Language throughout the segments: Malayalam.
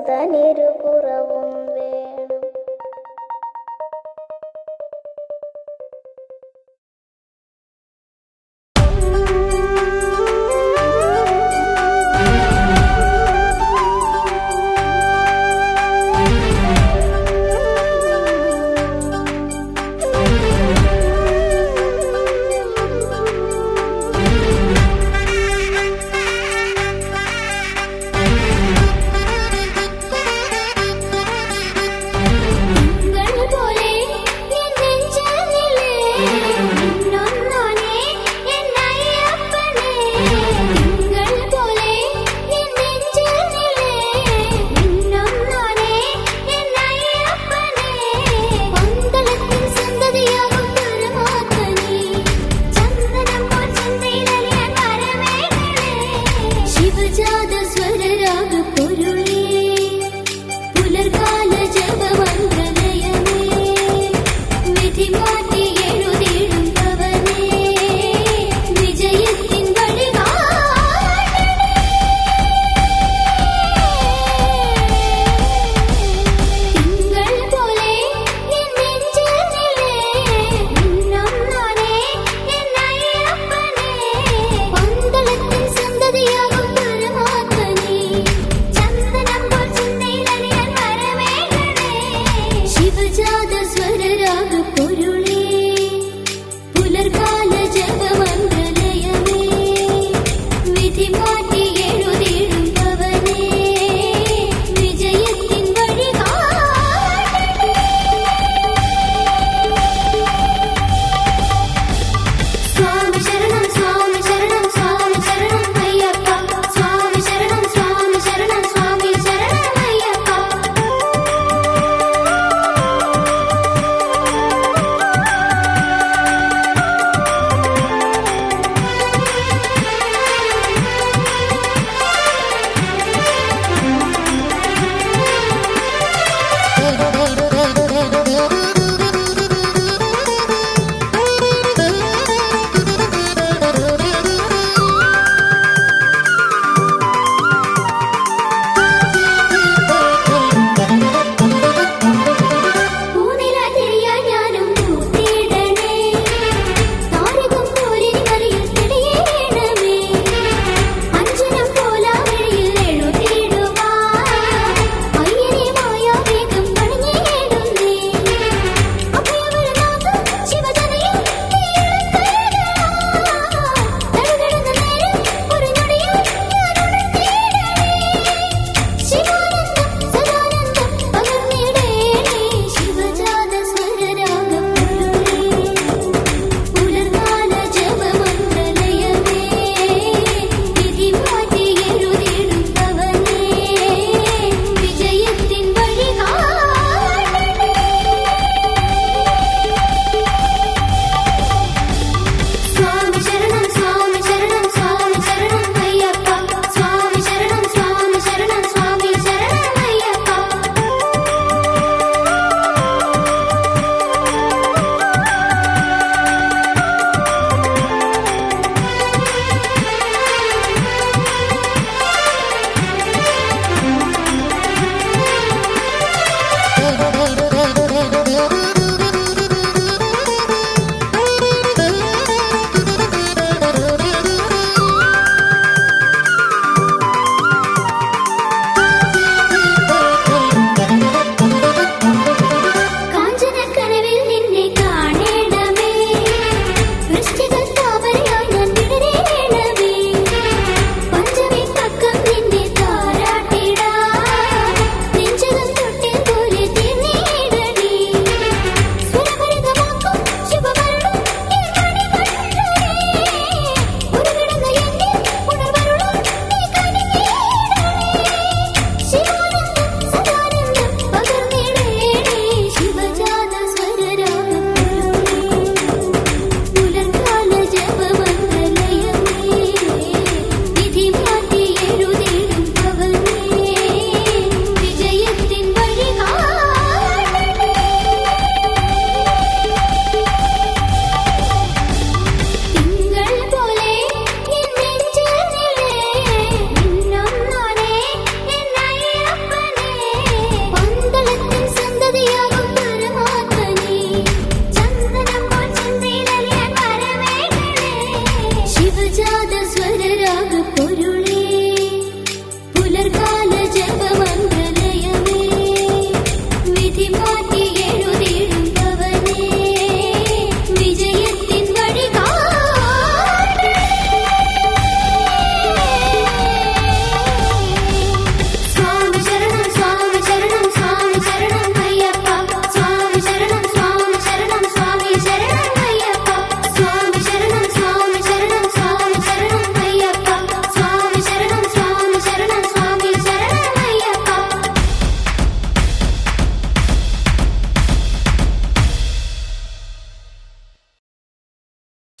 മനസ്സുതനിരുപുറവും വേണം.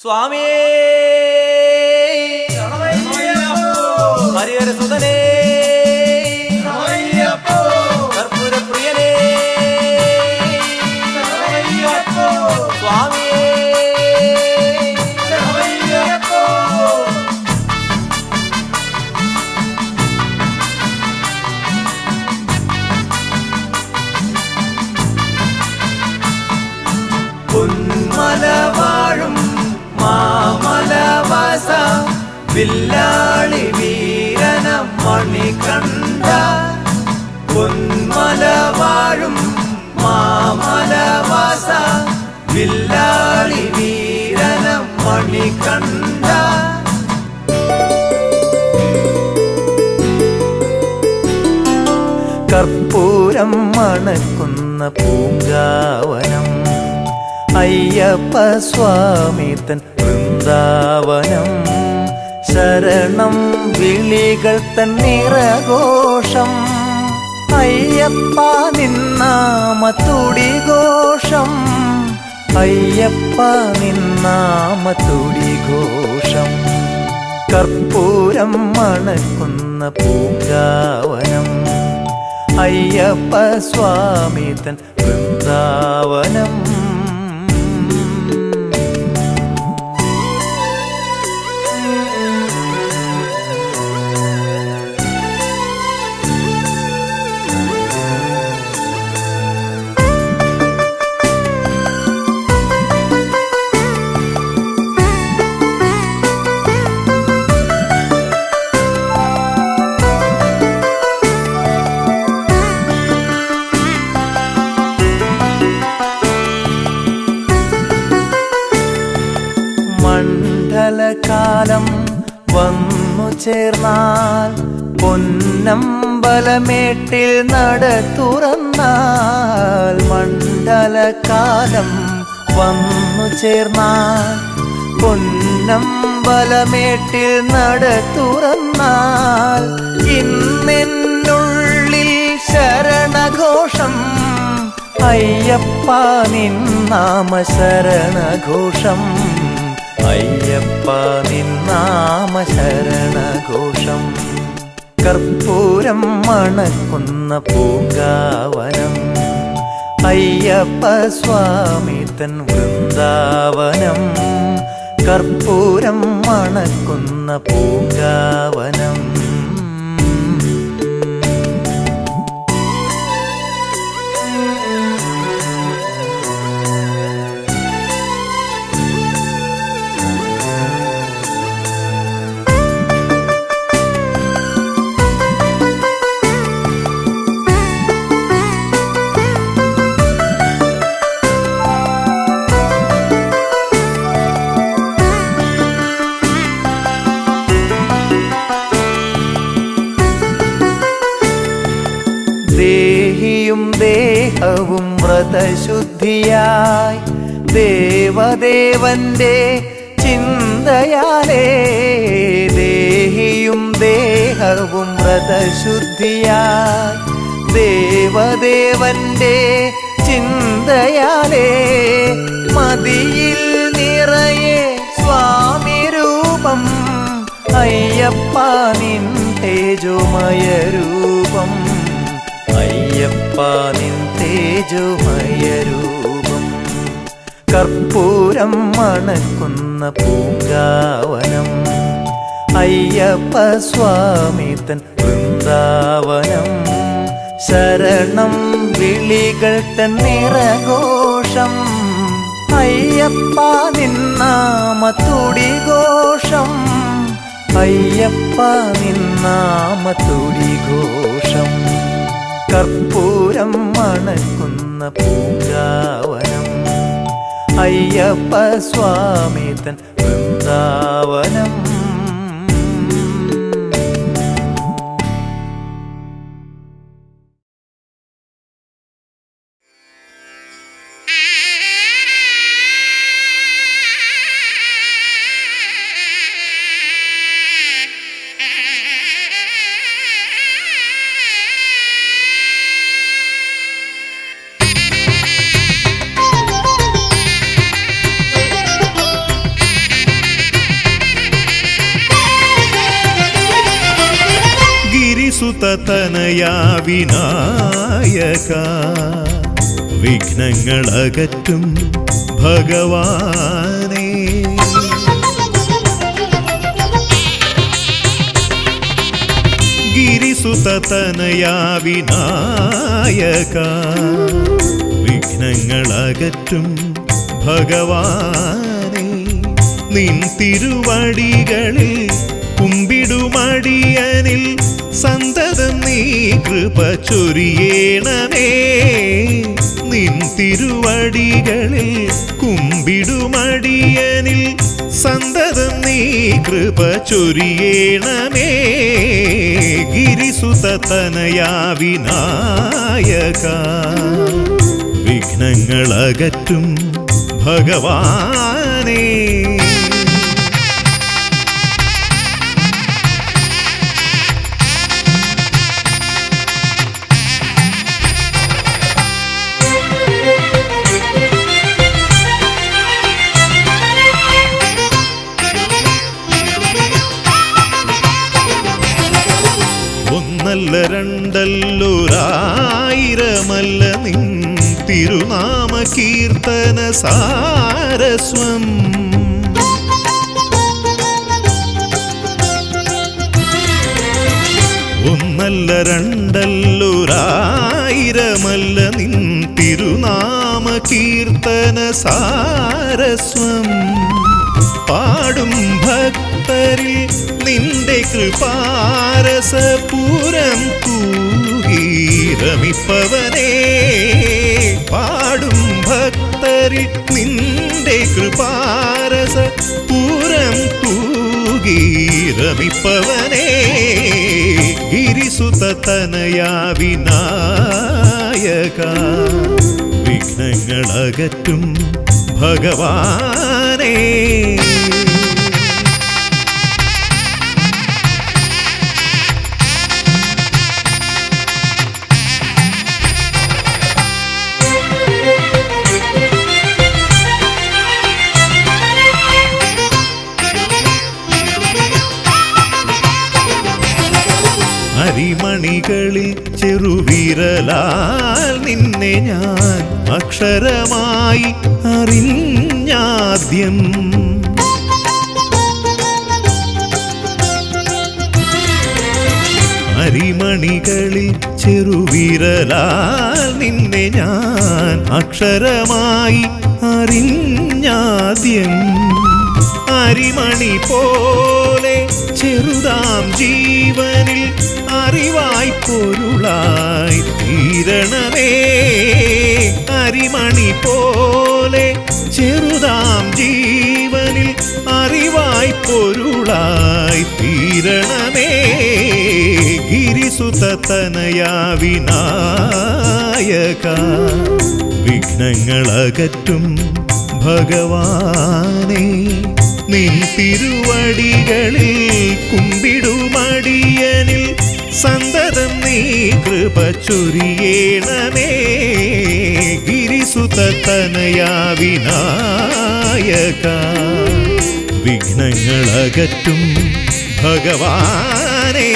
സ്വാമിയേ ഹരിഹരസുതനേ കർപ്പൂരപ്രിയനേ സ്വാമിയേ പൊന്മല വാഴും മാമലവാസ വില്ലാളി വീരന മണികണ്ഠ പൊന്മല വാഴും മാമലവാസ വില്ലാളി വീരന മണികണ്ഠ കർപ്പൂരം മണക്കുന്ന പൂങ്കാവനം അയ്യപ്പ സ്വാമി തൻ വൃന്ദാവനം ശരണം വിളികൾ തൻ നിറഘോഷം അയ്യപ്പ നിന്നാമത്തുടി ഘോഷം അയ്യപ്പ നിന്നാമത്തുടി ഘോഷം കർപ്പൂരം മണക്കുന്ന പൂങ്കാവനം അയ്യപ്പ സ്വാമി തൻ വൃന്ദാവനം മണ്ഡലകാലം വന്നു ചേർന്നാൽ പൊന്നമ്പലമേട്ടിൽ നട തുറന്നാൽ മണ്ഡലകാലം വന്നു ചേർന്നാൽ പൊന്നമ്പലമേട്ടിൽ നട തുറന്നാൽ ഇന്നെന്നുള്ളിൽ ശരണഘോഷം അയ്യപ്പ നിന്നാമ ശരണഘോഷം അയ്യപ്പ നിന്നാമ ശരണഘോഷം കർപ്പൂരം മണക്കുന്ന പൂങ്കാവനം അയ്യപ്പ സ്വാമി തൻ വൃന്ദാവനം കർപ്പൂരം മണക്കുന്ന പൂങ്കാവനം ദേഹിയും ദേഹവും വ്രതശുദ്ധിയായി ദേവദേവന്റെ ചിന്തയാലേ ദേഹിയും ദേഹവും വ്രതശുദ്ധിയായി ദേവദേവന്റെ ചിന്തയാലേ മതിയിൽ നിറയെ സ്വാമി രൂപം അയ്യപ്പ നിൻ തേജോമയ രൂപം അയ്യപ്പ നിൻ തേജോമയ രൂപം കർപ്പൂരം മണക്കുന്ന പൂങ്കാവനം അയ്യപ്പ സ്വാമി തൻ വൃന്ദാവനം ശരണം വിളികൾ തൻ നിറഘോഷം അയ്യപ്പ നിന്നാമത്തുടി ഘോഷം അയ്യപ്പ നിന്നാമത്തുടി ഘോഷം കർപ്പൂരം മണക്കുന്ന പൂങ്കാവനം അയ്യപ്പ സ്വാമി തൻ വൃന്ദാവനം ഗിരിസുതനയാ വിനായക വിഘ്നങ്ങളകറ്റും ഭഗവാനേ. ഗിരിസുതനയാ വിനായക വിഘ്നങ്ങളകറ്റും ഭഗവാനേ. നിൻ തിരുവടികളിൽ കുമ്പിടുമടിയനിൽ സന്തതം നീ കൃപ ചൊരിയേണമേ. നിൻ തിരുവടികളിൽ കുമ്പിടുമടിയനിൽ സന്തതം നീ കൃപ ചൊരിയേണമേ. ഗിരിസുതനയാ വിനായക വിഘ്നങ്ങളകറ്റും ഭഗവാനേ. ഒന്നല്ല രണ്ടല്ലൊരായിരമല്ല നിൻ തിരുനാമ കീർത്തന സാരസ്വം. ഒന്നല്ല രണ്ടല്ലൊരായിരമല്ല നിൻ തിരുനാമ കീർത്തന സാരസ്വം. പാടും ഭക്തരിൽ നിന്റെ കൃപാരസപൂരം തൂകി രമിപ്പവനേ. പാടും ഭക്തരിൽ നിന്റെ കൃപാരസപൂരം തൂകി രമിപ്പവനേ. ഗിരിസുതനയാ വിനായക വിഘ്നങ്ങളകറ്റും ഭഗവാനേ. അരിമണികളിൽ ചെറുവിരലാൽ നിന്നെ ഞാൻ അക്ഷരമായി അറിഞ്ഞാദ്യം. അരിമണികളിൽ ചെറുവിരലാൽ നിന്നെ ഞാൻ അക്ഷരമായി അറിഞ്ഞാദ്യം. അരിമണി പോലെ ചെറുതാം ജീവനിൽ അറിവായി പൊരുളായി തീരണമേ. അരിമണി പോലെ ചെറുതാം ജീവനിൽ അറിവായി പൊരുളായി തീരണമേ. ഗിരിസുതനയാ വിനായക വിഘ്നങ്ങളകറ്റും ഭഗവാനേ. നിൻ തിരുവടികളിൽ കുമ്പിടുമടിയനിൽ സന്തതം നീ കൃപ ചൊരിയേണമേ. ഗിരിസുതനയാ വിനായക വിഘ്നങ്ങളകറ്റും ഭഗവാനേ.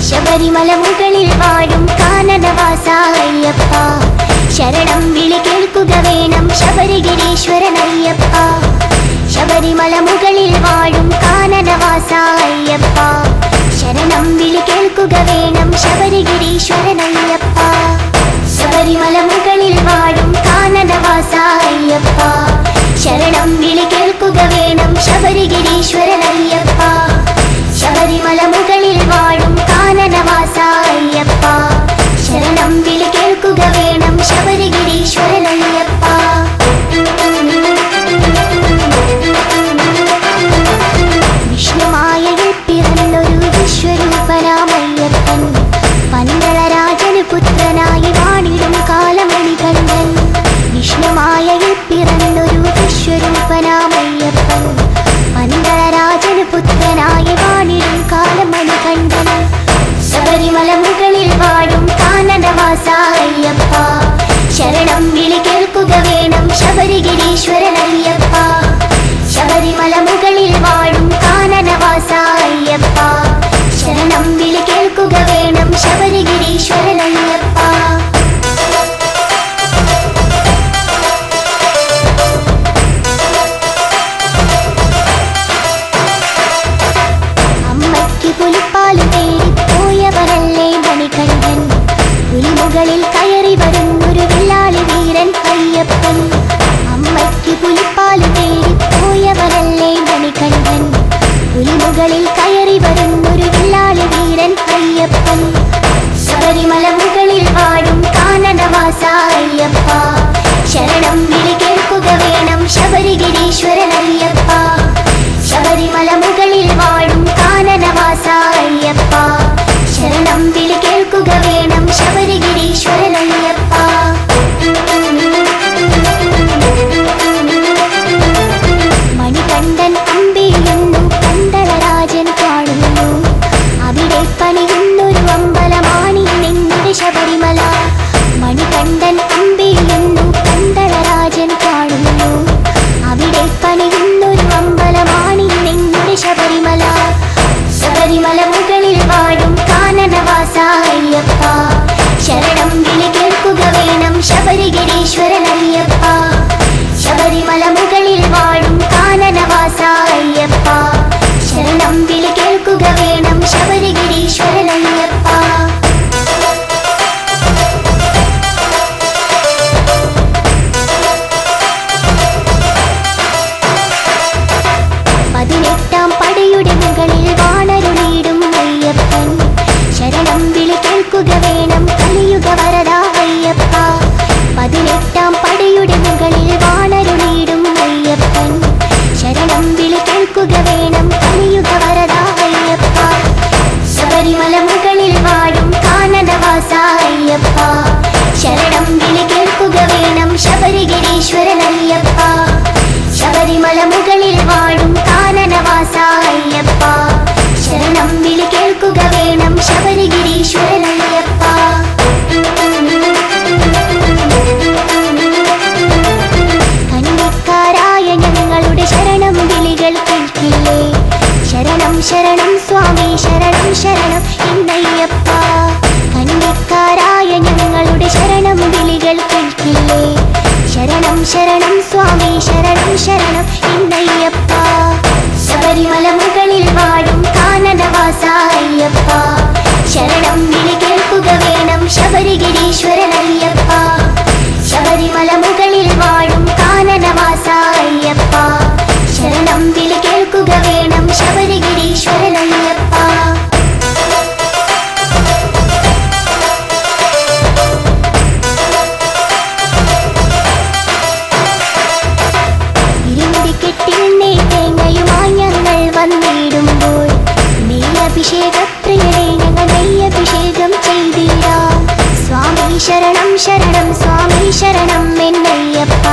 ശബരിമലമുകളിൽ വാഴും കാനനവാസ അയ്യപ്പ, ശരണം വിളി കേൾക്കുക വേണം ശബരിഗിരീശ്വരനയ്യപ്പ. ശബരിമലമുകളിൽ വാഴും കാനനവാസ അയ്യപ്പ, ശരണം വിളി കേൾക്കുക വേണം ശബരിഗിരീശ്വരനയ്യപ്പ. ശബരിമലമുകളിൽ വാഴും കാനനവാസ അയ്യപ്പ, ശരണം വിളി കേൾക്കുക വേണം ശബരിഗിരീശ്വരനയ്യപ്പ. ശബരിമലമുകളിൽ വാഴും കാനനവാസ അയ്യപ്പ, ശരണം വിളി കേൾക്കുക വേണം ശബരിഗിരീശ്വരനയ്യപ്പ. വിഷ്ണുമായയിൽ പിറന്നൊരു വിശ്വരൂപനാമയ്യപ്പൻ, പന്തളരാജന് പുത്രനായ പുലിപ്പാല് തേടി പോയവനല്ലേ മണികണ്ഠൻ. പുലിമുകളിൽ കയറി വരുന്നൊരു വില്ലാളി വീരൻ അയ്യപ്പൻ. ശബരിമല മുകളിൽ വാഴും കാനനവാസ അയ്യപ്പ, ശരണം വിളി കേൾക്കുക വേണം ശബരിഗിരീശ്വരൻ അയ്യപ്പ. ശബരിമല മുകളിൽ വാഴും കാനനവാസ അയ്യപ്പ, ശരണം വിളി കേൾക്കുക വേണം ശബരിഗിരീശ്വരൻ അയ്യപ്പ. മണികണ്ഠൻ അമ്പിളിയുന്നു പന്തളരാജൻ കാണുന്നു, അവിടെ പണിയുന്നൊരു അമ്പലമാണി നിങ്ങളുടെ ശബരിമല. മണികണ്ഠൻ അമ്പിളിയുന്നു പന്തളരാജൻ കാണുന്നു, അവിടെ പണിയുന്നൊരു അമ്പലമാണി നിങ്ങളുടെ ശബരിമല. ശബരിമല മുകളിൽ വാഴും കാനനവാസ അയ്യപ്പ, ശരണം വിളി കേൾക്കുക വേണം ശബരിഗിരീശ്വരൻ അയ്യപ്പ. ശബരിമല മുകളിൽ വാഴും കാനനവാസ അയ്യപ്പ, ശരണം വിളി കേൾക്കുക വേണം ശബരിഗിരീശ്വരൻ അയ്യപ്പ. 18 പടിയുടെ മുകളിൽ വാണരുളിയിടും അയ്യപ്പൻ, ശരണം വിളി കേൾക്കുക വേണം കലിയുഗ വരദ അയ്യപ്പ. 18 പടിയുടെ മുകളിൽ വാണരുളിയിടും അയ്യപ്പൻ, ശരണം വിളി കേൾക്കുക വേണം കലിയുഗ വരദ അയ്യപ്പ. ശബരിമല മുകളിൽ വാഴും കാനനവാസ അയ്യപ്പ, ശരണം വിളി കേൾക്കുക വേണം ശബരിഗിരീശ്വരൻ അയ്യപ്പ. ശബരിമല മുകളിൽ വാഴും കാനനവാസ അയ്യപ്പ, ശരണം വിളി കേൾക്കുക വേണം ശബരിഗിരീശ്വരൻ അയ്യപ്പ. കന്നിക്കാരായ ഞങ്ങളുടെ ശരണം വിളികൾ കേൾക്കില്ലേ, ശരണം ശരണം സ്വാമി ശരണം ശരണം എന്നയ്യപ്പ. കന്നിക്കാരായ ഞങ്ങളുടെ ശരണം വിളികൾ കേൾക്കില്ലേ, ശരണം ശരണം സ്വാമി ശരണം ശരണം എന്നയ്യപ്പ. ശബരിമല മുകളിൽ വാഴും കാനനവാസ അയ്യപ്പ, ശരണം വിളി കേൾക്കുക വേണം ശബരിഗിരീശ്വരൻ അയ്യപ്പ. ശബരിമല മുകളിൽ വാഴും കാനനവാസ അയ്യപ്പ, ശരണം വിളി കേൾക്കുക വേണം ശബരിഗിരീശ്വരൻ അയ്യപ്പ. ഇരുമുടിക്കെട്ടിൽ നെയ്തേങ്ങയുമായി ഞങ്ങൾ വന്നിടുമ്പോൾ, നെയ്യഭിഷേകപ്രിയരെ ഞങ്ങൾ നെയ്യഭിഷേകം ചെയ്തിടാം. സ്വാമി ശരണം ശരണം സ്വാമി ശരണം എന്നയ്യപ്പ,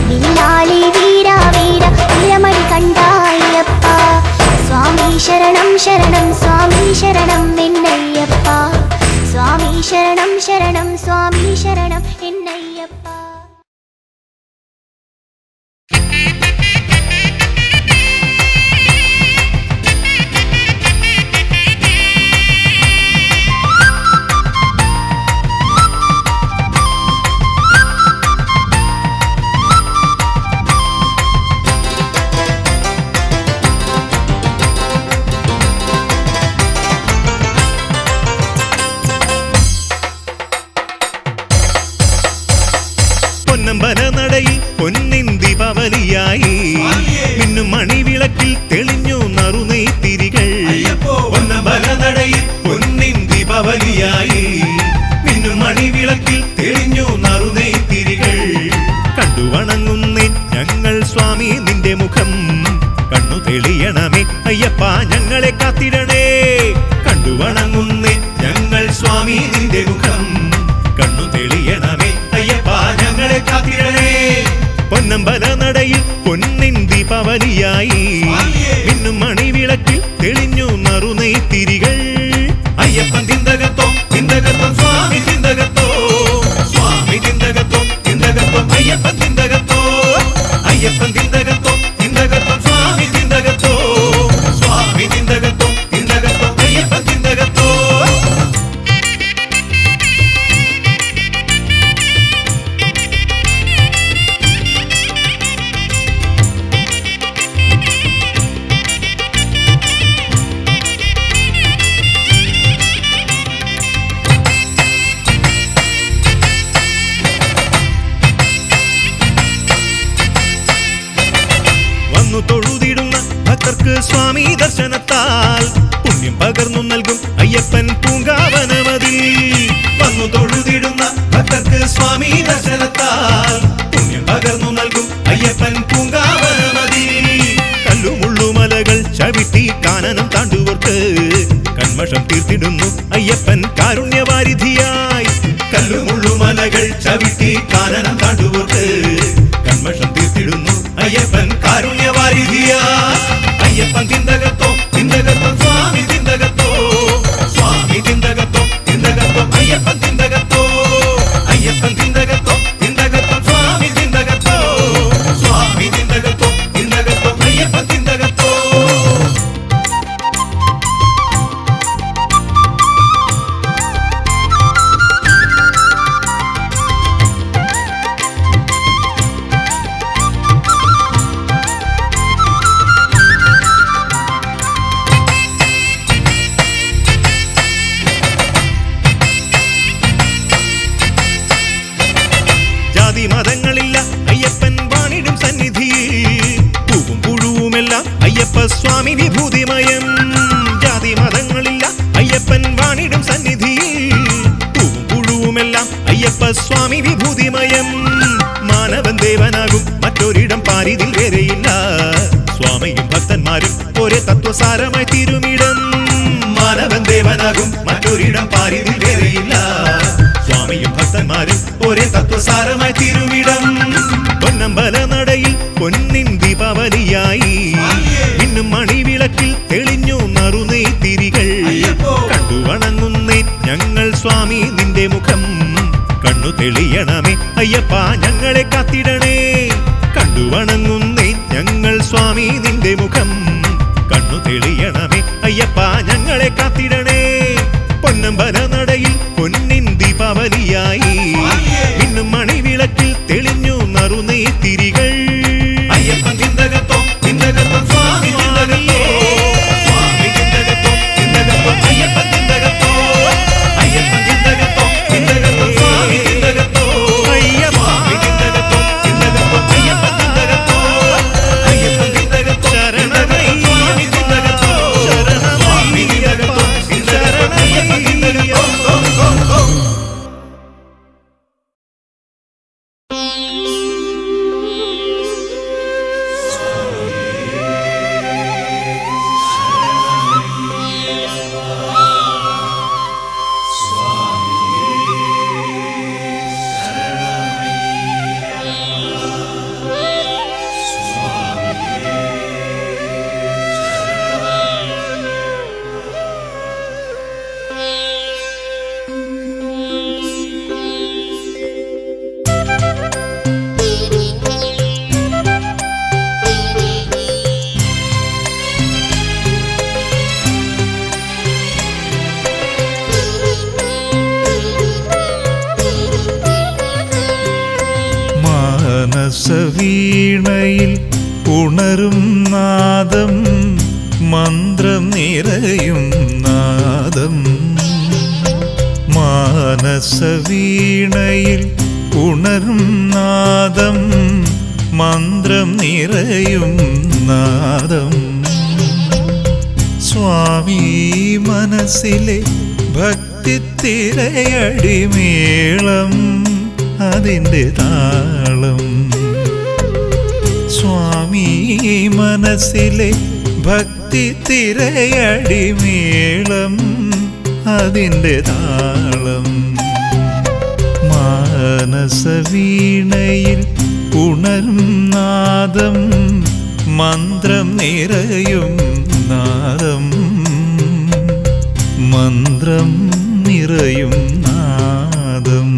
വില്ലാളി വീര വീര വീരമണി കണ്ട അയ്യപ്പ. സ്വാമി ശരണം ശരണം സ്വാമി ശരണം എന്നയ്യപ്പ, സ്വാമി ശരണം ശരണം സ്വാമി ശരണം എന്നയ്യപ്പ. പൊന്നമ്പലനടയിൽ പൊന്നിൻ ദീപാവലിയായി, മിന്നും മണിവിളക്കിൽ തെളിഞ്ഞു നറുനെയ്ത്തിരികൾ. പൊന്നമ്പലനടയിൽ പൊന്നിൻ ദീപാവലിയായി, മിന്നും മണിവിളക്കിൽ തെളിഞ്ഞു നറുനെയ്ത്തിരികൾ. കണ്ടു വണങ്ങുന്നേ ഞങ്ങൾ സ്വാമി നിന്റെ മുഖം, കണ്ണു തെളിയണമേ അയ്യപ്പ ഞങ്ങളെ കാത്തിടണേ. കണ്ടു വണങ്ങുന്നേ ഞങ്ങൾ സ്വാമി നിന്റെ മുഖം, കണ്ണു തെളിയണമേ അയ്യപ്പ ഞങ്ങളെ കാത്തിടണേ. പൊന്നമ്പലനടയിൽ പൊന്നിൻ ദീപാവലിയായി, മിന്നും മണിവിളക്കിൽ തെളിഞ്ഞു നറുനെയ്ത്തിരികൾ. അയ്യപ്പൻ തിന്തകത്തോ തിന്തകത്തോ സ്വാമി തിന്തകത്തോ, സ്വാമി തിന്തകത്തോ തിന്തകത്തോ അയ്യപ്പൻ തിന്തകത്തോ. അയ്യപ്പൻ തിന്തകത്തോ തിന്തകത്തോ സ്വാമി തിന്തകത്തോ, സ്വാമി തിന്തകത്തോ തിന്തകത്തോ അയ്യപ്പൻ തിന്തകത്തോ. ഭക്തർക്ക് സ്വാമി ദർശനത്താൽ പുണ്യം പകർന്നു നൽകും അയ്യപ്പൻ പൂങ്കാവനമതിൽ വന്നു തൊഴുതിടുന്ന ഭക്തർക്ക് സ്വാമി ദർശനത്താൽ പുണ്യം പകർന്നു നൽകും അയ്യപ്പൻ പൂങ്കാവനമതിൽ കല്ലുമുള്ളുമലകൾ ചവിട്ടി കാനനം താണ്ടുവർക്ക് കന്മഷം തീർത്തിടുന്നു അയ്യപ്പൻ കാരുണ്യവാരിധിയായി കല്ലുമുള്ളുമലകൾ ചവിട്ടി കാനനം താണ്ടുവർക്ക് കന്മഷം തീർത്തിടുന്നു അയ്യപ്പൻ കാരുണ്യവാരിധിയായി അയ്യപ്പൻ തിന്തകത്തോ തിന്തകത്തോ സ്വാമി തിന്തകത്തോ സ്വാമി തിന്തകത്തോ തിന്തകത്തോ അയ്യപ്പൻ തിന്തകത്തോ അയ്യപ്പൻ തിന്തകത്തോ തിന്തകത്തോ സ്വാമി തിന്തകത്തോ സ്വാമി തിന്തകത്തോ തിന്തകത്തോ അയ്യപ്പൻ തിന്തകത്തോ മതങ്ങളില്ല അയ്യപ്പൻ വാണിടും സന്നിധിയിൽ പൂവും പുഴുവുമെല്ലാം അയ്യപ്പ സ്വാമി വിഭൂതിമയം ജാതി മതങ്ങളില്ല അയ്യപ്പൻ വാണിടും സന്നിധിയിൽ പൂവും പുഴുവുമെല്ലാം അയ്യപ്പ സ്വാമി വിഭൂതിമയം മാനവൻ ദേവനാകും മറ്റൊരിടം പാരിതിൽ വേറെയില്ല സ്വാമിയും ഭക്തന്മാരും ഒരേ തത്വസാരമായി തീരുമിടം മാനവൻ ദേവനാകും മറ്റൊരിടം പാരിതിൽ വേറെയില്ല സ്വാമിയും ഭക്തന്മാരും ഒരേ തത്വസാരമായി തിരുവിടം പൊന്നമ്പല നടയിൽ പൊന്നിൻ ദീപാവലിയായി ഇന്നും മണിവിളക്കിൽ തെളിഞ്ഞു നറുനെയ്ത്തിരികൾ കണ്ടു വണങ്ങുന്നേ ഞങ്ങൾ സ്വാമി നിന്റെ മുഖം കണ്ണു തെളിയണമേ അയ്യപ്പ ഞങ്ങളെ കാത്തിടണേ കണ്ടു വണങ്ങുന്നേ ഞങ്ങൾ സ്വാമി നിന്റെ മുഖം കണ്ണു തെളിയണമേ അയ്യപ്പ ഞങ്ങളെ കാത്തിടണേ പൊന്നമ്പല നടയിൽ പൊന്നിൻ ദീപാവലിയായി ഇന്നും മണിവിളക്കിൽ തെളിഞ്ഞു നറുനെയ്ത്തിരികൾ അയ്യപ്പൻ തിന്തകത്തോ തിന്തകത്തോ സ്വാമി തിന്തകത്തോ സ്വാമി തിന്തകത്തോ തിന്തകത്തോ അയ്യപ്പൻ തിന്തകത്തോ അയ്യപ്പൻ തിന്തകത്തോ തിന്തകത്തോ സ്വാമി തിന്തകത്തോ സ്വാമി തിന്തകത്തോ തിന്തകത്തോ അയ്യപ്പൻ തിന്തകത്തോ അയ്യപ്പൻ തിന്തകത്തോ ശരണമയ്യ സ്വാമി തിന്തകത്തോ സ്വാമി തിന്തകത്തോ തിന്തകത്തോ അയ്യപ്പൻ തിന്തകത്തോ മാനസവീണയിൽ ഉണരും നാദം മന്ത്രം നിറയും നാദം മാനസവീണയിൽ ഉണരും നാദം മന്ത്രം നിറയും നാദം സ്വാമി മനസ്സിലെ ഭക്തിത്തിരയടിമേളം അതിൻ്റെ താളം സ്വാമി മനസ്സിലെ ഭക്തിത്തിരയടിമേളം അതിൻ്റെ താളം മാനസവീണയിൽ ഉണരും നാദം മന്ത്രം നിറയും നാദം മന്ത്രം നിറയും നാദം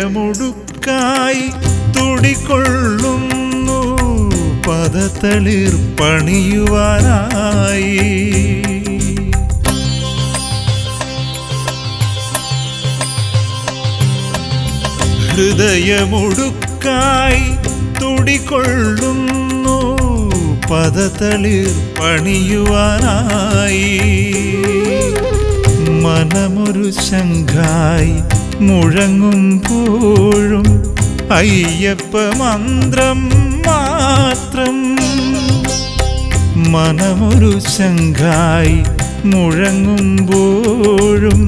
ഹൃദയമുടുക്കായി തുടികൊള്ളുന്നു പദതളിർ പണിയുവാനായി ഹൃദയമുടുക്കായി തുടികൊള്ളുന്നു പദതളിർ പണിയുവാനായി. മനമൊരു ശംഖായി മുഴങ്ങുമ്പോഴും അയ്യപ്പ മന്ത്രം മാത്രം. മനമൊരു ശംഖായി മുഴങ്ങുമ്പോഴും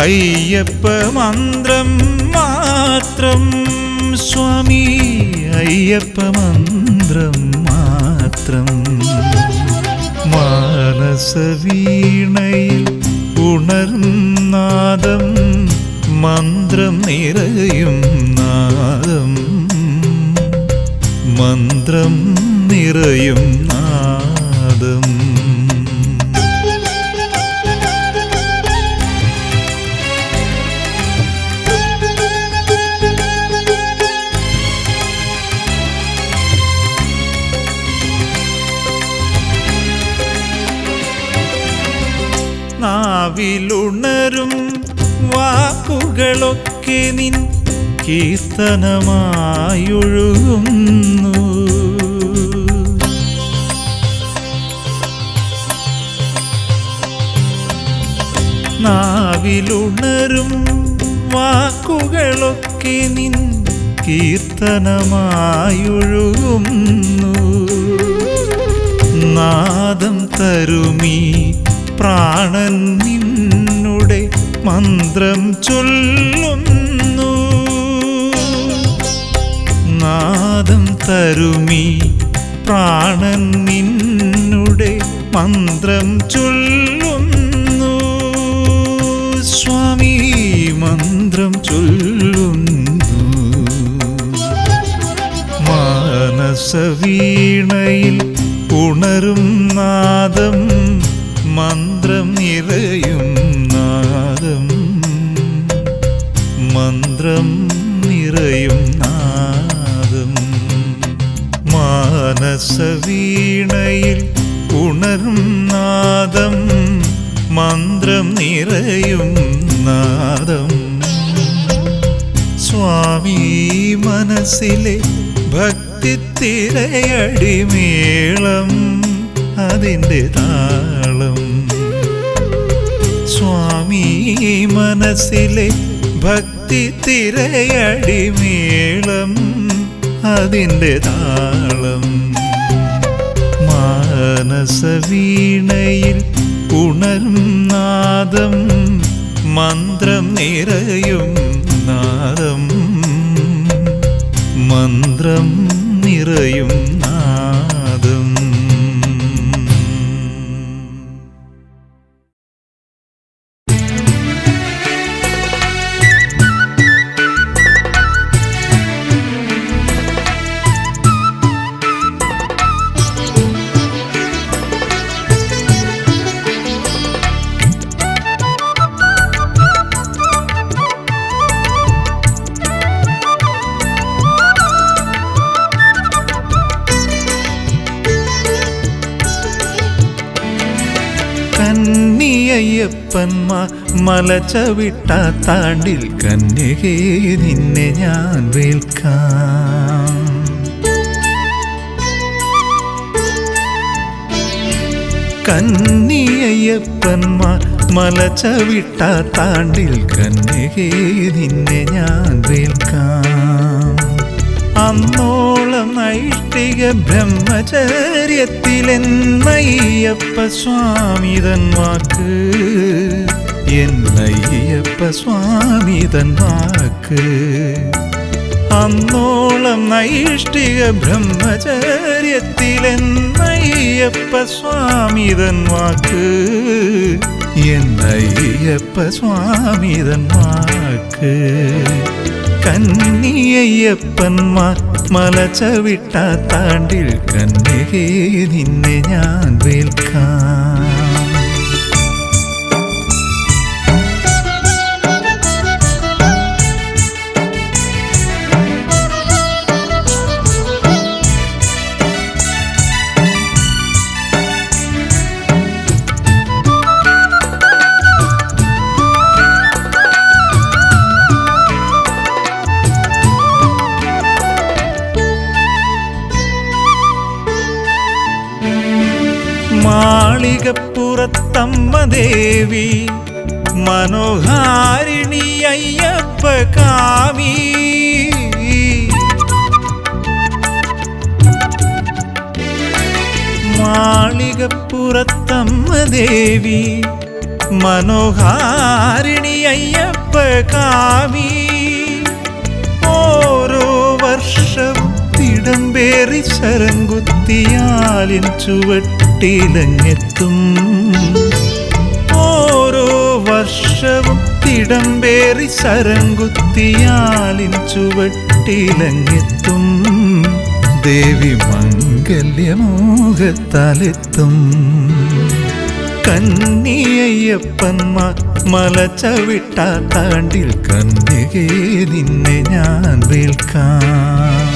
അയ്യപ്പ മന്ത്രം മാത്രം. സ്വാമി അയ്യപ്പ മന്ത്രം മാത്രം. മാനസവീണയിൽ ഉണരും നാദം മന്ത്രം നിറയും നാദം. മന്ത്രം നിറയും നാദം. നാവിലുണരും വാക്കുകളൊക്കെ നിൻ കീർത്തനമായൊഴുകുന്നു. നാവിലുണരും വാക്കുകളൊക്കെ നിൻ കീർത്തനമായൊഴുകുന്നു. നാദം തരുമീ പ്രാണൻ നിന്നുടെ മന്ത്രം ചൊല്ലുന്നു. നാദം തരുമീ പ്രാണൻ നിന്നുടെ മന്ത്രം ചൊല്ലുന്നു. സ്വാമി മന്ത്രം ചൊല്ലുന്നു. മാനസവീണയിൽ ഉണരും നാദം മന്ത്രം നിറയും നാദം. മന്ത്രം നിറയും നാദം. മാനസവീണയിൽ ഉണരും നാദം മന്ത്രം നിറയും നാദം. സ്വാമി മനസ്സിലെ ഭക്തിത്തിരയടിമേളം അതിൻ്റെ താളം. സ്വാമി മനസ്സിലെ ഭക്തിത്തിരയടിമേളം അതിൻ്റെ താളം. മാനസവീണയിൽ ഉണരും നാദം മന്ത്രം നിറയും നാദം. മന്ത്രം നിറയും നാദം. കന്നിയയ്യപ്പന്മാർ മലചവിട്ട താണ്ടിൽ കന്യകേ നിന്നെ ഞാൻ വേൽക്കാം. കന്നിയയ്യപ്പന്മാർ മലചവിട്ട താണ്ടിൽ കന്യകേ നിന്നെ ഞാൻ വേൽക്കാം. അന്നോളം നൈഷ്ഠിക ബ്രഹ്മചര്യത്തിലെന്നയ്യപ്പ സ്വാമിതൻ വാക്ക്. എന്നയ്യപ്പ സ്വാമിതൻ വാക്ക്. അന്നോളം നൈഷ്ഠിക ബ്രഹ്മചര്യത്തിലെന്നയ്യപ്പ സ്വാമിതൻ വാക്ക്. എന്നയ്യപ്പ സ്വാമിതൻ വാക്ക്. കന്നിയയ്യപ്പന്മാർ മലചവിട്ട താണ്ടിൽ കന്യകേ നിന്നെ ഞാൻ വേൽക്കാം. മാളികപ്പുറത്തമ്മ ദേവി മനോഹാരിണി അയ്യപ്പ കാമി മാളികപ്പുറത്തമ്മ ദേവി മനോഹാരിണി അയ്യപ്പ കാമി ഓരോ വർഷവും തിടമ്പേറി ശരംകുത്തിയാലിൻ ചുവട്ടിലങ്ങെത്തും ഓരോ വർഷവും തിടമ്പേറി ശരംകുത്തിയാലിൻ ചുവട്ടിലങ്ങെത്തും ദേവി മംഗല്യമോഹത്താലെത്തും കന്നിയയ്യപ്പന്മാർ മലചവിട്ടാത്താണ്ടിൽ കന്യകേ നിന്നെ ഞാൻ വേൽക്കാം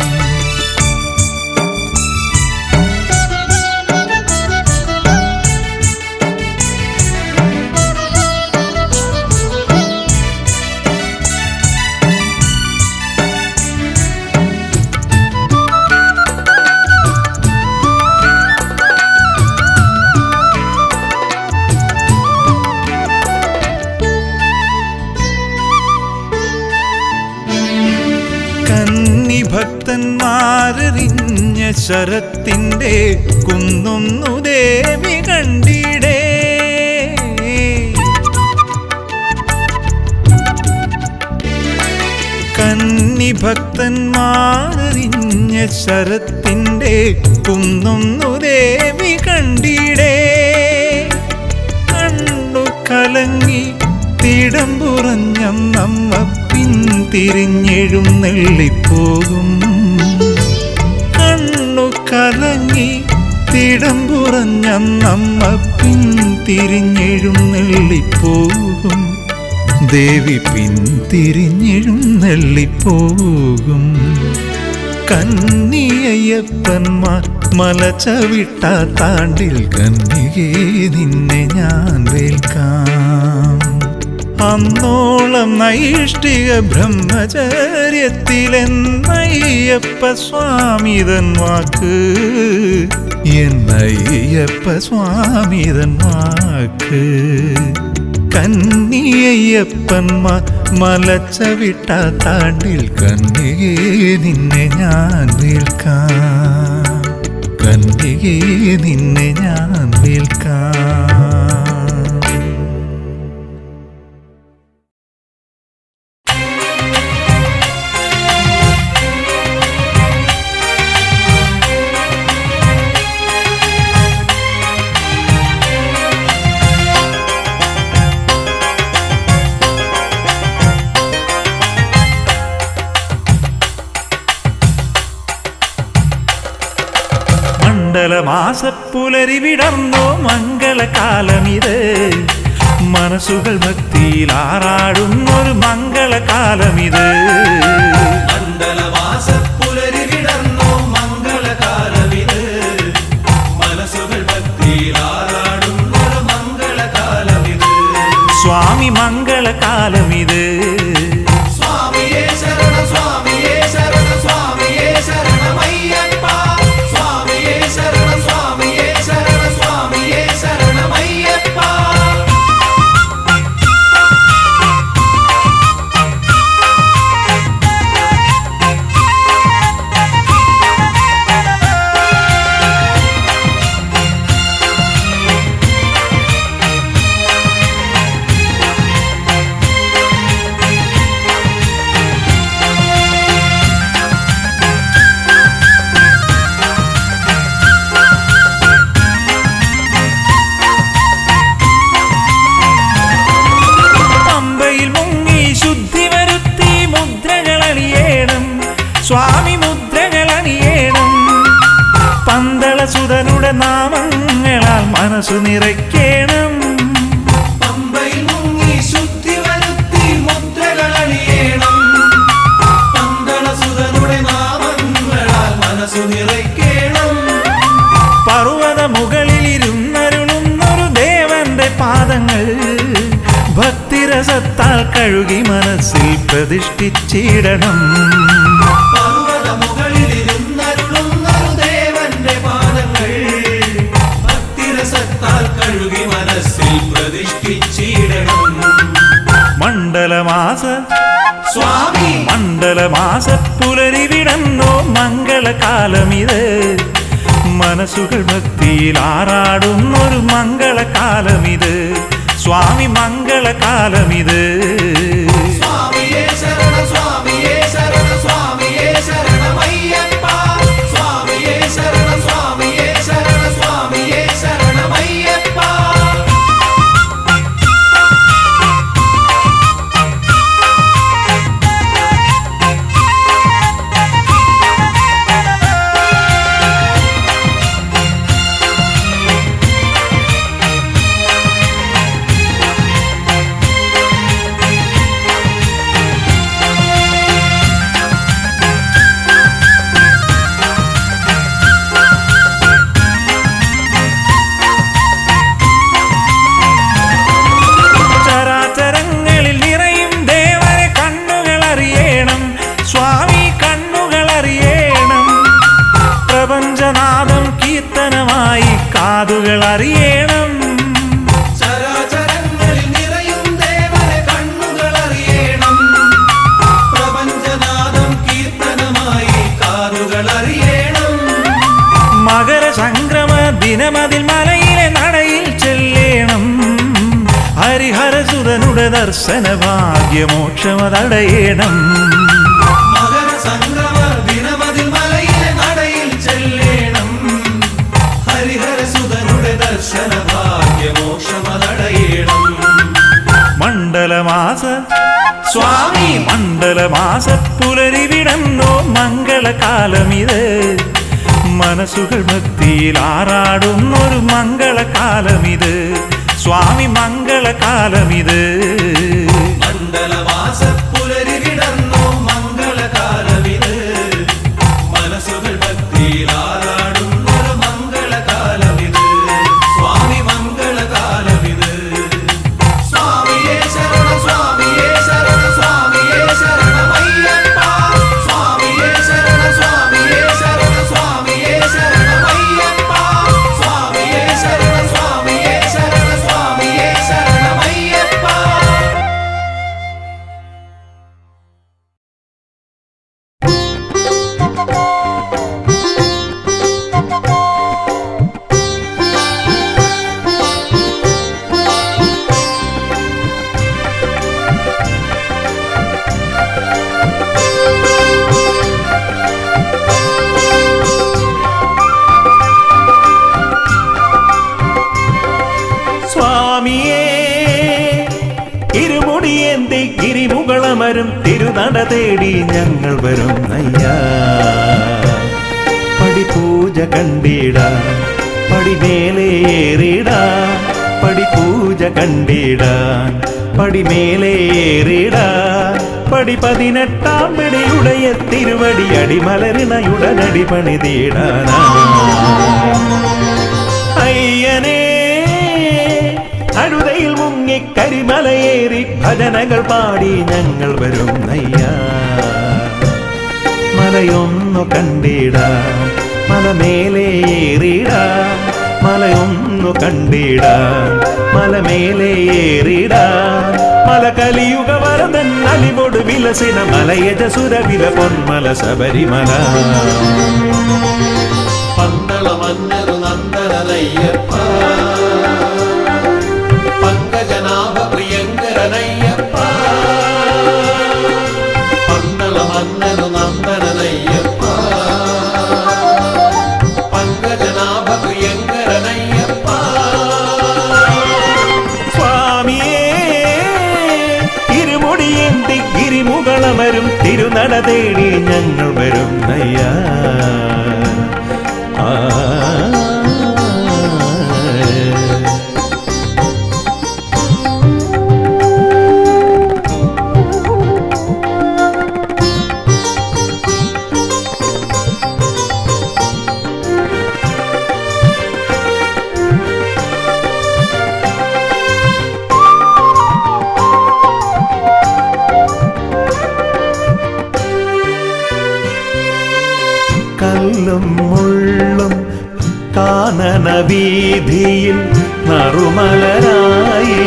ഭക്തന്മാരെറിഞ്ഞ ശരത്തിൻ്റെ കുന്നൊന്നു ദേവി കണ്ടിടേ കന്നി ഭക്തന്മാരെറിഞ്ഞ ശരത്തിൻ്റെ കുന്നൊന്നു ദേവി കണ്ടിടേ കണ്ണു കലങ്ങി തിടമ്പുറഞ്ഞമ്മ പിന്തിരിഞ്ഞെഴുന്നെള്ളിപ്പോകും കണ്ണു കലങ്ങി തിടമ്പുറഞ്ഞമ്മ പിന്തിരിഞ്ഞെഴുന്നെള്ളിപ്പോകും ദേവി പിന്തിരിഞ്ഞെഴുന്നെള്ളിപ്പോകും കന്നിയയ്യപ്പന്മാർ മലചവിട്ടാത്താണ്ടിൽ കന്യകേ നിന്നെ ഞാൻ വേൽക്കാം അന്നോളം നൈഷ്ഠിക ബ്രഹ്മചര്യത്തിലെന്നയ്യപ്പ സ്വാമിതൻ വാക്ക് എന്നയ്യപ്പ സ്വാമിതൻ വാക്ക് കന്നിയയ്യപ്പന്മാർ മലചവിട്ടാത്താണ്ടിൽ കന്യകേ നിന്നെ ഞാൻ വേൽക്കാം കന്യകേ നിന്നെ ഞാൻ വേൽക്കാം മണ്ഡലമാസപ്പുലരി വിടർന്നോ മംഗളകാലമിത് മനസ്സുകൾ ഭക്തിയിൽ ആറാടുന്നൊരു മംഗളകാലമിത് മണ്ഡലമാസപ്പുലരി വിടർന്നോ മംഗളകാലമിത് മനസ്സുകൾ ഭക്തിയിൽ ആറാടുന്നൊരു മംഗളകാലമിത് സ്വാമി മംഗളകാലമിത് സ്വാമിയേ ശരണം സ്വാമിയേ ശരണം സ്വാമിയേ ശരണമയ്യപ്പ സ്വാമിയേ ശരണം സ്വാമിയേ ശരണം സ്വാമിയേ ശരണമയ്യപ്പ സ്വാമി മുദ്രകളണിയേണം പന്തളസുതനുടെ നാമങ്ങളാൽ മനസ്സു നിറയ്ക്കണം പമ്പയിൽ മുങ്ങി ശുദ്ധി വരുത്തി മുദ്രകളണിയേണം പന്തളസുതനുടെ നാമങ്ങളാൽ മനസ്സു നിറയ്ക്കണം പർവ്വത മുകളിലിരുന്നരുളുന്നൊരു ദേവന്റെ പാദങ്ങൾ ഭക്തിരസത്താൽ കഴുകി മനസ്സിൽ പ്രതിഷ്ഠിച്ചിടണം പർവ്വതമുകളിലിരുന്നരുളുന്നൊരു ദേവന്റെ പാദങ്ങൾ ഭക്തിരസത്താൽ മണ്ഡലമാസപ്പുലരി വിടന്നോ മംഗളകാലമിത് മനസ്സുകൾ ഭക്തിയിൽ ആറാടുന്നൊരു മംഗളകാലമിത് സ്വാമി മംഗളകാലമിത് സ്വാമിയേ ശരണം സ്വാമിയേ ശരണം സ്വാമിയേ ശരണമയ്യപ്പ സ്വാമിയേ ശരണം സ്വാമിയേ ശരണം സ്വാമിയേ ശരണമയ്യപ്പ ചരാചരങ്ങളിൽ നിറയും ദേവനെ കണ്ണുകൾ അറിയണം സ്വാമി കണ്ണുകൾ അറിയണം പ്രപഞ്ചനാദം കീർത്തനമായി കാതുകൾ അറിയണം ചരാചരങ്ങളിൽ നിറയും ദേവനെ കണ്ണുകൾ അറിയണം പ്രപഞ്ചനാദം കീർത്തനമായി കാതുകൾ അറിയണം മകരസംക്രമ ദിനമതിൽ മലയിലെ നടയിൽ ചെല്ലേണം ഹരിഹരസുതനുടെ ദർശന ഭാഗ്യമോക്ഷമതടയണം മകരസംക്രമ ദിനമതിൽ മലയിലെ നടയിൽ ചെല്ലേണം ഹരിഹരസുതനുടെ ദർശന ഭാഗ്യമോക്ഷമതടയണം മണ്ഡലമാസ സ്വാമി മണ്ഡലമാസപ്പുലരി വിടന്നോ മംഗളകാലമിത് മനസ്സുകൾ ഭക്തിയിൽ ആറാടുന്നൊരു മംഗളകാലമിത് സ്വാമി മംഗളകാലമിത് മണ്ഡലമാസപ്പുലരി വിടർന്നോ മംഗളകാലമിത് മനസ്സുകൾ ഭക്തിയിൽ ആറാടുന്നൊരു മംഗളകാലമിത് സ്വാമി മംഗളകാലമിത് സ്വാമിയേ ശരണം സ്വാമിയേ ശരണം സ്വാമിയേ ശരണമയ്യപ്പ സ്വാമിയേ ശരണം സ്വാമിയേ ശരണം സ്വാമിയേ ശരണമയ്യപ്പ സ്വാമിയേ ശരണം സ്വാമിയേ ശരണം സ്വാമിയേ ശരണമയ്യപ്പ സ്വാമിയേ ഇരുമുടിയേന്തി ഗിരിമുകളമരും തിരുനട തേടി ഞങ്ങൾ വരും അയ്യാ പടിപൂജ കണ്ടിട പടിമേലേറിട പടിപൂജ കണ്ടിടാൻ പടിമേലേറിട പടി 18 പടിയുടയ തിരുവടി അടിമലരിണയുടനടി പണിതീടാനാ അയ്യനേ അഴുതയിൽ മുങ്ങി കരിമലയേറി ഭജനകൾ പാടി ഞങ്ങൾ വരും അയ്യാ മലയൊന്നു കണ്ടിടാൻ മലമേലേറിടാൻ മലയൊന്നു കണ്ടിടാൻ മലമേലേറിടാൻ മല കലിയുഗ വരദൻ അലിവോട് വിലസിന മലയജസുര വില പൊന്മല ശബരിമല പന്തള മന്നരു നന്ദനയ്യപ്പ പങ്കജനാഭ പ്രിയങ്കരനയ്യപ്പ പന്തള മന്നരു നന്ദനയ്യപ്പ പങ്കജനാഭ പ്രിയങ്കരനയ്യപ്പ സ്വാമിയേ ഇരുമുടിയേന്തി ഗിരിമുകളമരും തിരുനട തേടി ഞങ്ങൾ വരും അയ്യാ കല്ലും മുള്ളും കാനന വീതിയിൽ നറുമലരായി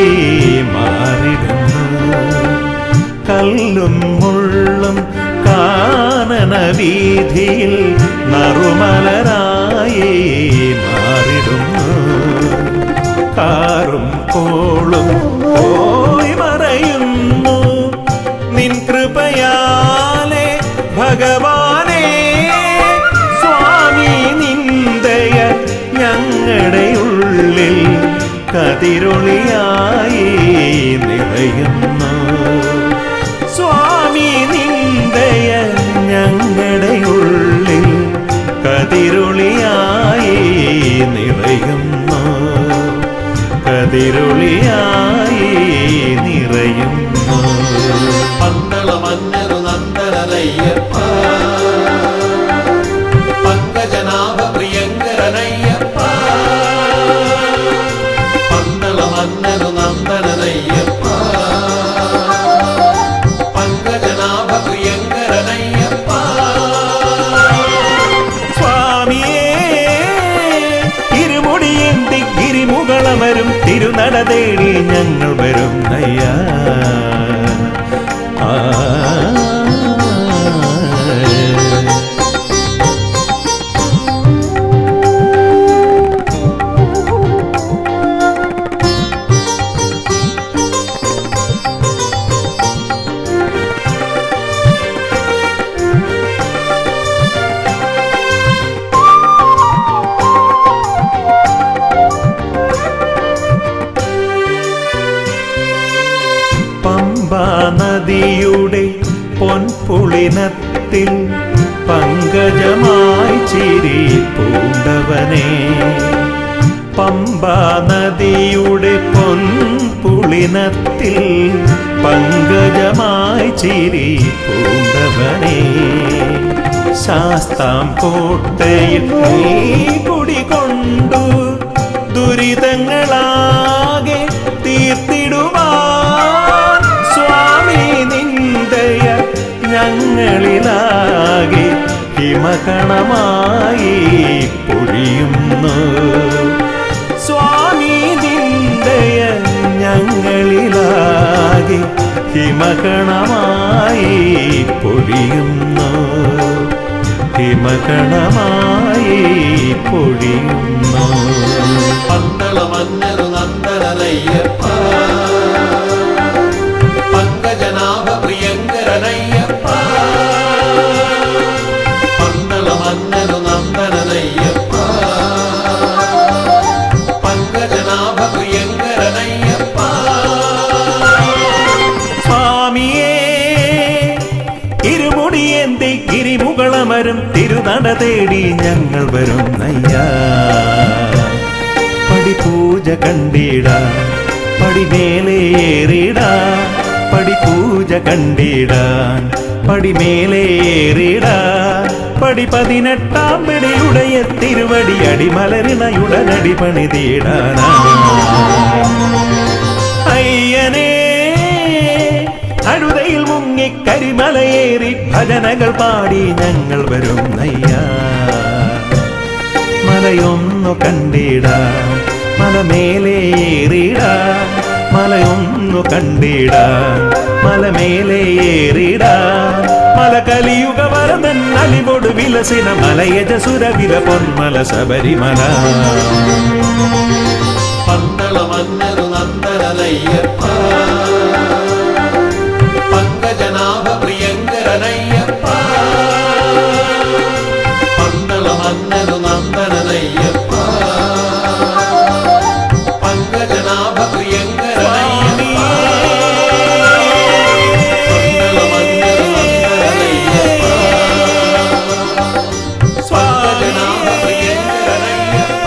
മാറിടുന്നു. കല്ലും മുള്ളും കാനനവീഥിയിൽ നറുമലരായി മാറിടുന്നു. കാറും കോളും പോയി മറയുന്നു നിൻ കൃപയാലെ ഭഗവാനേ. സ്വാമി നിന്ദയ ഞങ്ങളുടെ ഉള്ളിൽ കതിരൊളിയായി നിറയുന്നു. സ്വാമി നിന്ദയ ഞങ്ങളുടെ ഉള്ളിൽ കതിരൊളിയായി നിറയുന്നു. കതിരൊളിയായി നിറയുന്നു. പന്തള മന്നരു നന്ദനയ്യപ്പ, പങ്കജനാഭ പ്രിയങ്കരനയ്യപ്പ. പന്തള മന്നരു നന്ദനയ്യപ്പ, പങ്കജനാഭ പ്രിയങ്കരനയ്യപ്പ. സ്വാമിയേ ഇരുമുടിയേന്തി ഗിരിമുകളമരും തിരുനട തേടി ഞങ്ങൾ വരും അയ്യാ. പമ്പാ നദിയുടെ പൊൻപുളിനത്തിൽ പങ്കജമായി ചിരി പൂണ്ടവനേ. പമ്പാ നദിയുടെ പൊൻപുളിനത്തിൽ പങ്കജമായി ചിരി പൂണ്ടവനേ. ശാസ്താം കോട്ടയിൽ നീ കുടികൊണ്ടു ദുരിതങ്ങളാകെ തീർത്തിടുവാൻ. സ്വാമി നിന്ദയ ഞങ്ങളിലാകെ ഹിമകണമായി പൊഴിയുന്നു. സ്വാമി നിന്ദയ ഞങ്ങളിലാകെ ഹിമകണമായി പൊഴിയുന്നു. ഹിമകണമായി പൊഴിയുന്നു. പന്തള മന്നരു നന്ദനയ്യപ്പ, പങ്കജനാഭ പ്രിയങ്കരനയ്യപ്പ. പന്തള മന്നരു നന്ദനയ്യപ്പ, പങ്കജനാഭ പ്രിയങ്കരനയ്യപ്പ. സ്വാമിയേ ഇരുമുടിയേന്തി ഗിരിമുകളമരും തിരുനട തേടി ഞങ്ങൾ വരും അയ്യാ. പടിപൂജ കണ്ടിട പടിമേലേറിട, പടിപൂജ കണ്ടിടാൻ പടിമേലേറിട. പടി 18 പിടിയുടയ തിരുവടി അടിമലരിണയുടനടി പണിതീടാനാ. അയ്യനേ അഴുതയിൽ മുങ്ങി കരിമലയേറി ഭജനകൾ പാടി ഞങ്ങൾ വരും അയ്യാ. മലയൊന്നു കണ്ടിടാൻ മലമേലേറിടാൻ, മലയൊന്നു കണ്ടിടാൻ മലമേലേറിടാൻ. മല കലിയുഗ വരദൻ അലിവോട് വിലസിന മലയജസുരവില പൊന്മല ശബരിമല. പന്തള മന്നരു നന്ദനയ്യപ്പ, പങ്കജനാഭ പ്രിയങ്കരനയ്യപ്പ. പന്തള മന്നരു നന്ദനയ്യപ്പ, പങ്കജനാഭ പ്രിയങ്കരനയ്യപ്പ. പന്തള മന്നരു നന്ദനയ്യപ്പ, പങ്കജനാഭ പ്രിയങ്കരനയ്യപ്പ.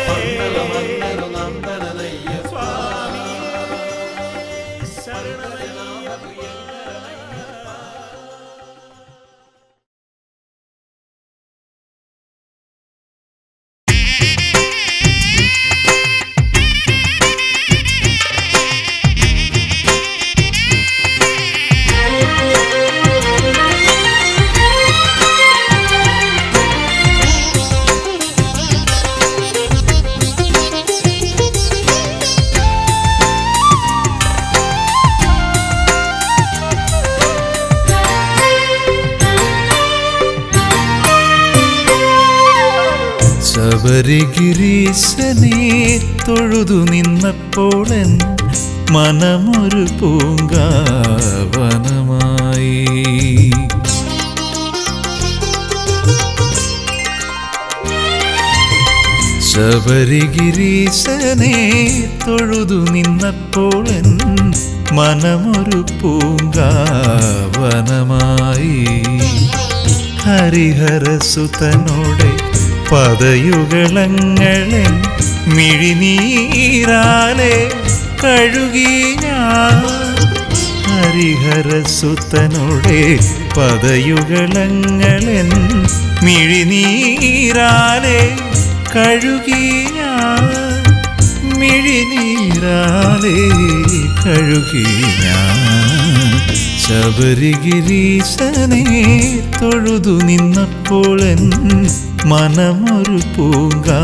പന്തള മന്നരു നന്ദനയ്യപ്പ. ശബരിഗിരീശനെ തൊഴുതു നിന്നപ്പോളൻ മനമൊരു പൂങ്കാവനമായി. ശബരിഗിരീശനെ തൊഴുതു നിന്നപ്പോളൻ മനമൊരു പൂങ്കാവനമായി. ഹരിഹരസുതനോടെ പദയുഗളങ്ങളൻ മിഴിനീരാലെ കഴുകി ഞാൻ. ഹരിഹരസുതനോടെ പദയുഗളങ്ങളൻ മിഴിനീരാലെ കഴുകി ഞാൻ. മിഴിനീരാലെ കഴുകി ഞാൻ. ശബരിഗിരീശനെ തൊഴുതു നിന്നപ്പോളൻ മനമൊരു പൂങ്കാവനമായി.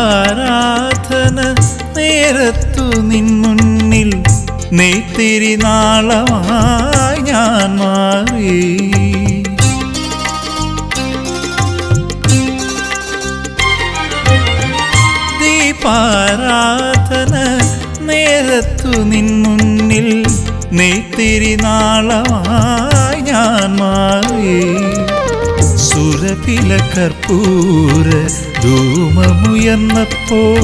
ദീപാരാധന നേരത്തു നിൻ മുന്നിൽ നെയ്ത്തിരി നാളമായി ഞാൻ മാറി. ദീപാരാധന നേരത്തു നിൻ മുന്നിൽ നെയ്ത്തിരി നാളമായി ഞാൻ മാറി. സുരപില കർപ്പൂര ധൂമമുയർന്നപ്പോൾ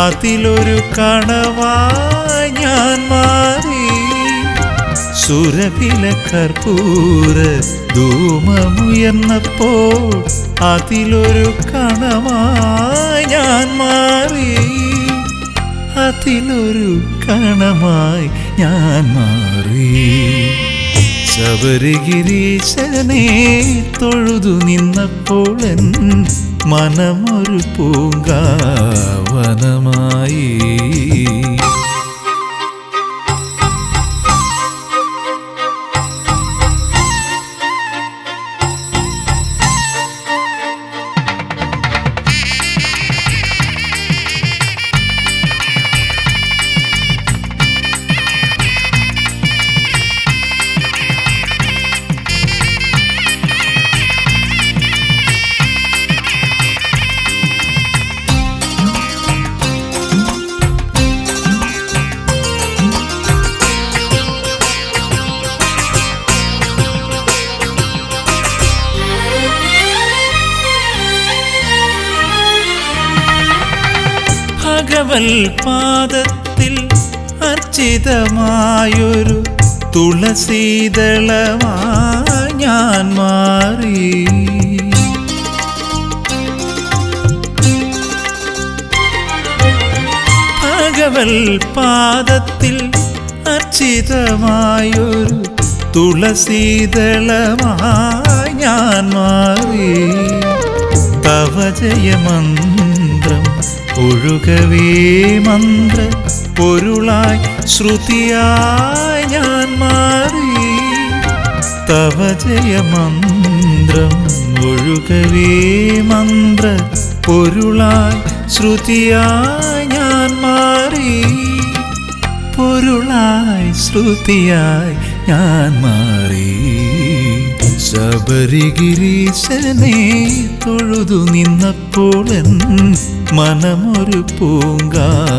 അതിലൊരു കണവായി ഞാൻ മാറി. സുരപില കർപ്പൂര ധൂമമുയർന്നപ്പോൾ അതിലൊരു കണമായി ഞാൻ മാറി. അതിലൊരു കണമായി ഞാൻ മാറി. ശബരിഗിരീശനെ തൊഴുതു നിന്നപ്പോളൻ മനമൊരു പൂങ്കാവനമായി. ഭഗവൽ പാദത്തിൽ അർച്ചിതമായൊരു തുളസീദളമായി ഞാൻ മാറി. ഭഗവൽ പാദത്തിൽ അർച്ചിതമായൊരു തുളസീദളമായി ഞാൻ മാറി. തവ ജയമന്ത്രം ഒഴുകവേ മന്ത്ര പൊരുളായി ശ്രുതിയായി ഞാൻ മാറി. തവ ജയമന്ത്രം ഒഴുകവേ മന്ത്ര പൊരുളായി ശ്രുതിയായി ഞാൻ മാറി. പൊരുളായി ശ്രുതിയായി ഞാൻ മാറി. ശബരിഗിരീശനെ തൊഴുതു നിന്നപ്പോളൻ മനമൊരു പൂങ്കാവനമായി.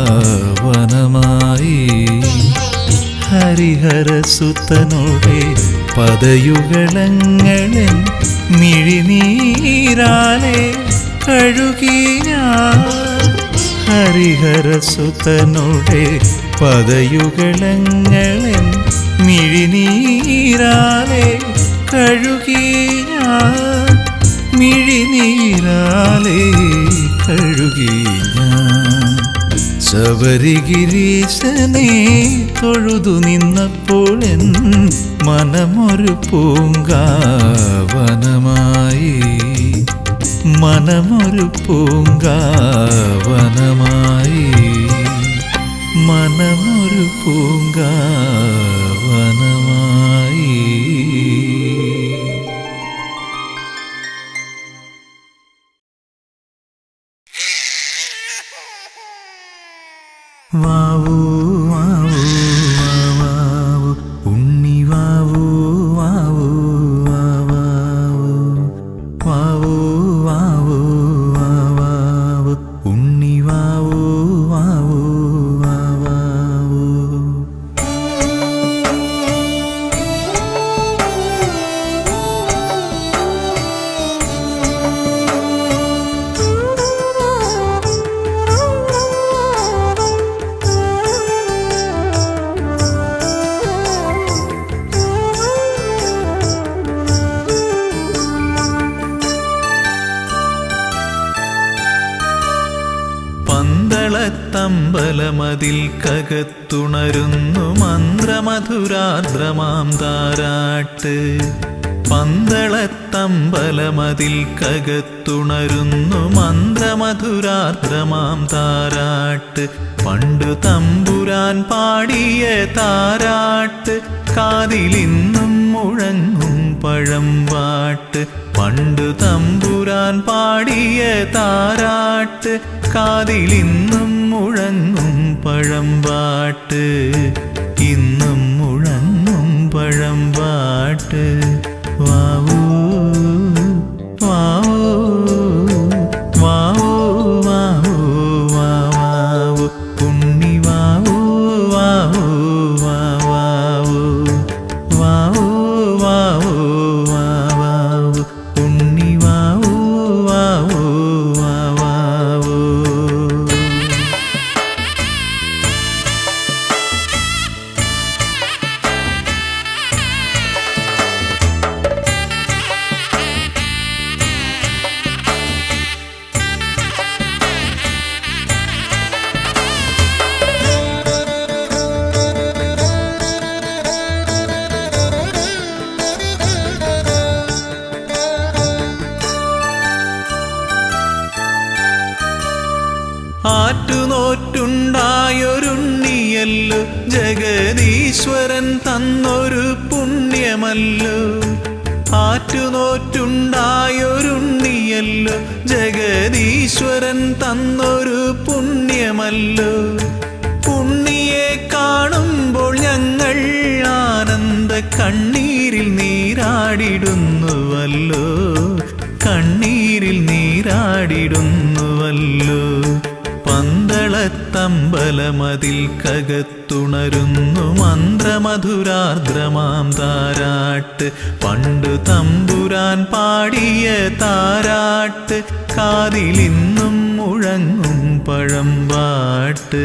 ഹരിഹരസുതനോടെ പദയുഗളങ്ങളൻ മിഴിനീരാലെ കഴുകി ഞാൻ. ഹരിഹരസുതനോടെ പദയുഗളങ്ങളൻ മിഴിനീരാലെ കഴുകി ഞാൻ. മിഴിനീരാലേ കഴുകി ഞാൻ ശബരിഗിരീശനെ തൊഴുതു നിന്നപ്പോൾ എൻ മനമൊരു പൂങ്കാവനമായി, മനമൊരു പൂങ്കാവനമായി, മനമൊരു പൂങ്കാവനമായി. വാവൂ വാവൂ വാവൂ ഉണ്ണി വാവൂ വാവൂ വാവൂ വാവൂ വാവൂ വാവൂ ഉണ്ണി വാവൂ വാവൂ വാവൂ. പന്തളത്തമ്പലമതിൽ കകത്തുണരുന്നു മന്ത്രമധുരാർദ്രമാം താരാട്ട്. പന്തളത്തമ്പലമതിൽ കകത്തുണരുന്നു മന്ത്രമധുരാർദ്രമാം താരാട്ട്. പണ്ടു തമ്പുരാൻ പാടിയ താരാട്ട് കാതിലിന്നും മുഴങ്ങും പഴംപാട്ട്. പണ്ടു തമ്പുരാൻ പാടിയ താരാട്ട് കാതിലിന്നും മുഴങ്ങും പഴംപാട്ട്. ഇന്നും മുഴങ്ങും പഴംപാട്ട്. വാവൂ വാവൂ വാവൂ വാവൂ വാവൂ ഉണ്ണി വാവൂ വാവൂ വാവൂ വാവൂ വാവൂ വാവൂ ഉണ്ണി വാവൂ വാവൂ വാവൂ. ആറ്റുനോറ്റുണ്ടായൊരുണ്ണിയല്ലോ ജഗദീശ്വരൻ തന്നൊരു പുണ്യമല്ലോ. ആറ്റുനോറ്റുണ്ടായൊരുണ്ണിയല്ലോ ജഗദീശ്വരൻ തന്നൊരു പുണ്യമല്ലോ. ഉണ്ണിയെ കാണുമ്പോൾ ഞങ്ങൾ ആനന്ദ കണ്ണീരിൽ നീരാടിടുന്നുവല്ലോ, കണ്ണീരിൽ നീരാടിടുന്നുവല്ലോ. പന്തളത്തമ്പലമതിൽ കകത്തുണരുന്നു മന്ത്രമധുരാർദ്രമാം താരാട്ട്. പണ്ടു തമ്പുരാൻ പാടിയ താരാട്ട് കാതിലിന്നും മുഴങ്ങും പഴംപാട്ട്.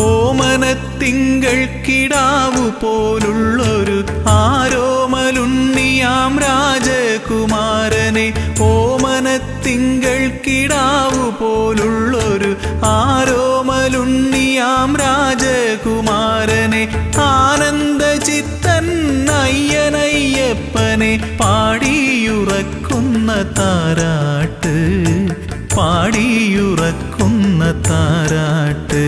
ഓമനത്തിങ്കൾ കിടാവു പോലുള്ളൊരു ആരോമലുണ്ണിയാം രാജകുമാരനെ. ഓമനത്തിങ്കൾ കിടാവു പോലുള്ളൊരു ആരോമലുണ്ണിയാം രാജകുമാരനെ. ആനന്ദചിത്തൻ അയ്യനയ്യപ്പനെ പാടിയുറക്കുന്ന താരാട്ട്, പാടിയുറക്കുന്ന താരാട്ട്.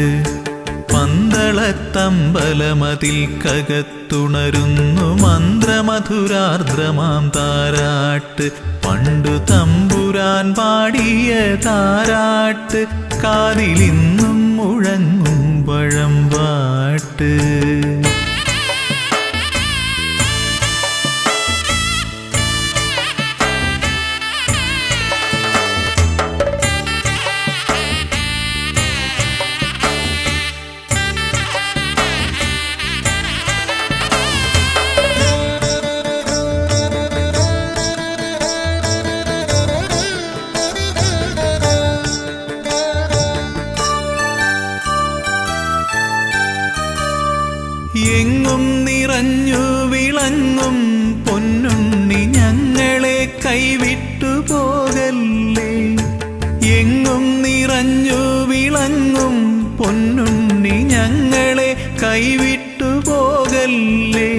പന്തളത്തമ്പലമതിൽ കകത്തുണരുന്നു മന്ത്രമധുരാർദ്രമാം താരാട്ട്. പണ്ടു തമ്പുരാൻ പാടിയ താരാട്ട് കാതിലിന്നും മുഴങ്ങും പഴംപാട്ട്. വിളങ്ങും പൊന്നുണ്ണി ഞങ്ങളെ കൈവിട്ടു പോകല്ലേ. എങ്ങും നിറഞ്ഞു വിളങ്ങും പൊന്നുണ്ണി ഞങ്ങളെ കൈവിട്ടു പോകല്ലേ.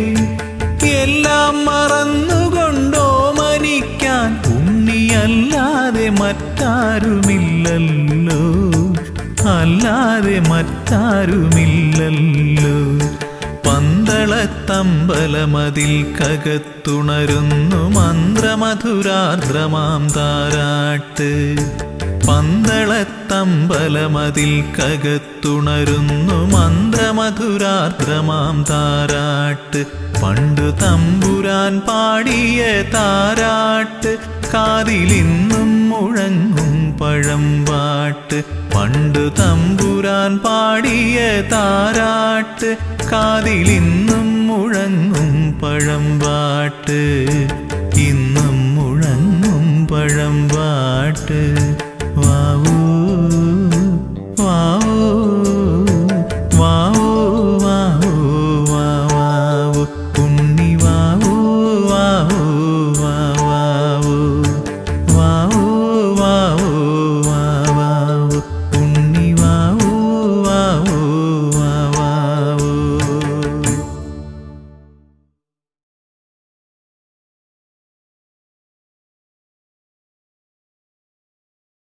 എല്ലാം മറന്നുകൊണ്ടോ മനിക്കാൻ ഉണ്ണിയല്ലാതെ മറ്റാരുമില്ലല്ലോ, അല്ലാതെ മറ്റാരുമില്ലല്ലോ. പന്തളത്തമ്പലമതിൽ കകത്തുണരുന്നു മന്ത്രമധുരാർദ്രമാം താരാട്ട്. പന്തളത്തമ്പലമതിൽ കകത്തുണരുന്നു മന്ത്രമധുരാർദ്രമാം താരാട്ട്. പണ്ടു തമ്പുരാൻ പാടിയ താരാട്ട് കാതിലിന്നും മുഴങ്ങും പഴമ്പാട്ട്. പണ്ടു തമ്പുരാൻ പാടിയ താരാട്ട് കാതിലിന്നും മുഴങ്ങും പഴമ്പാട്ട്. ഇന്നും മുഴങ്ങും പഴമ്പാട്ട്.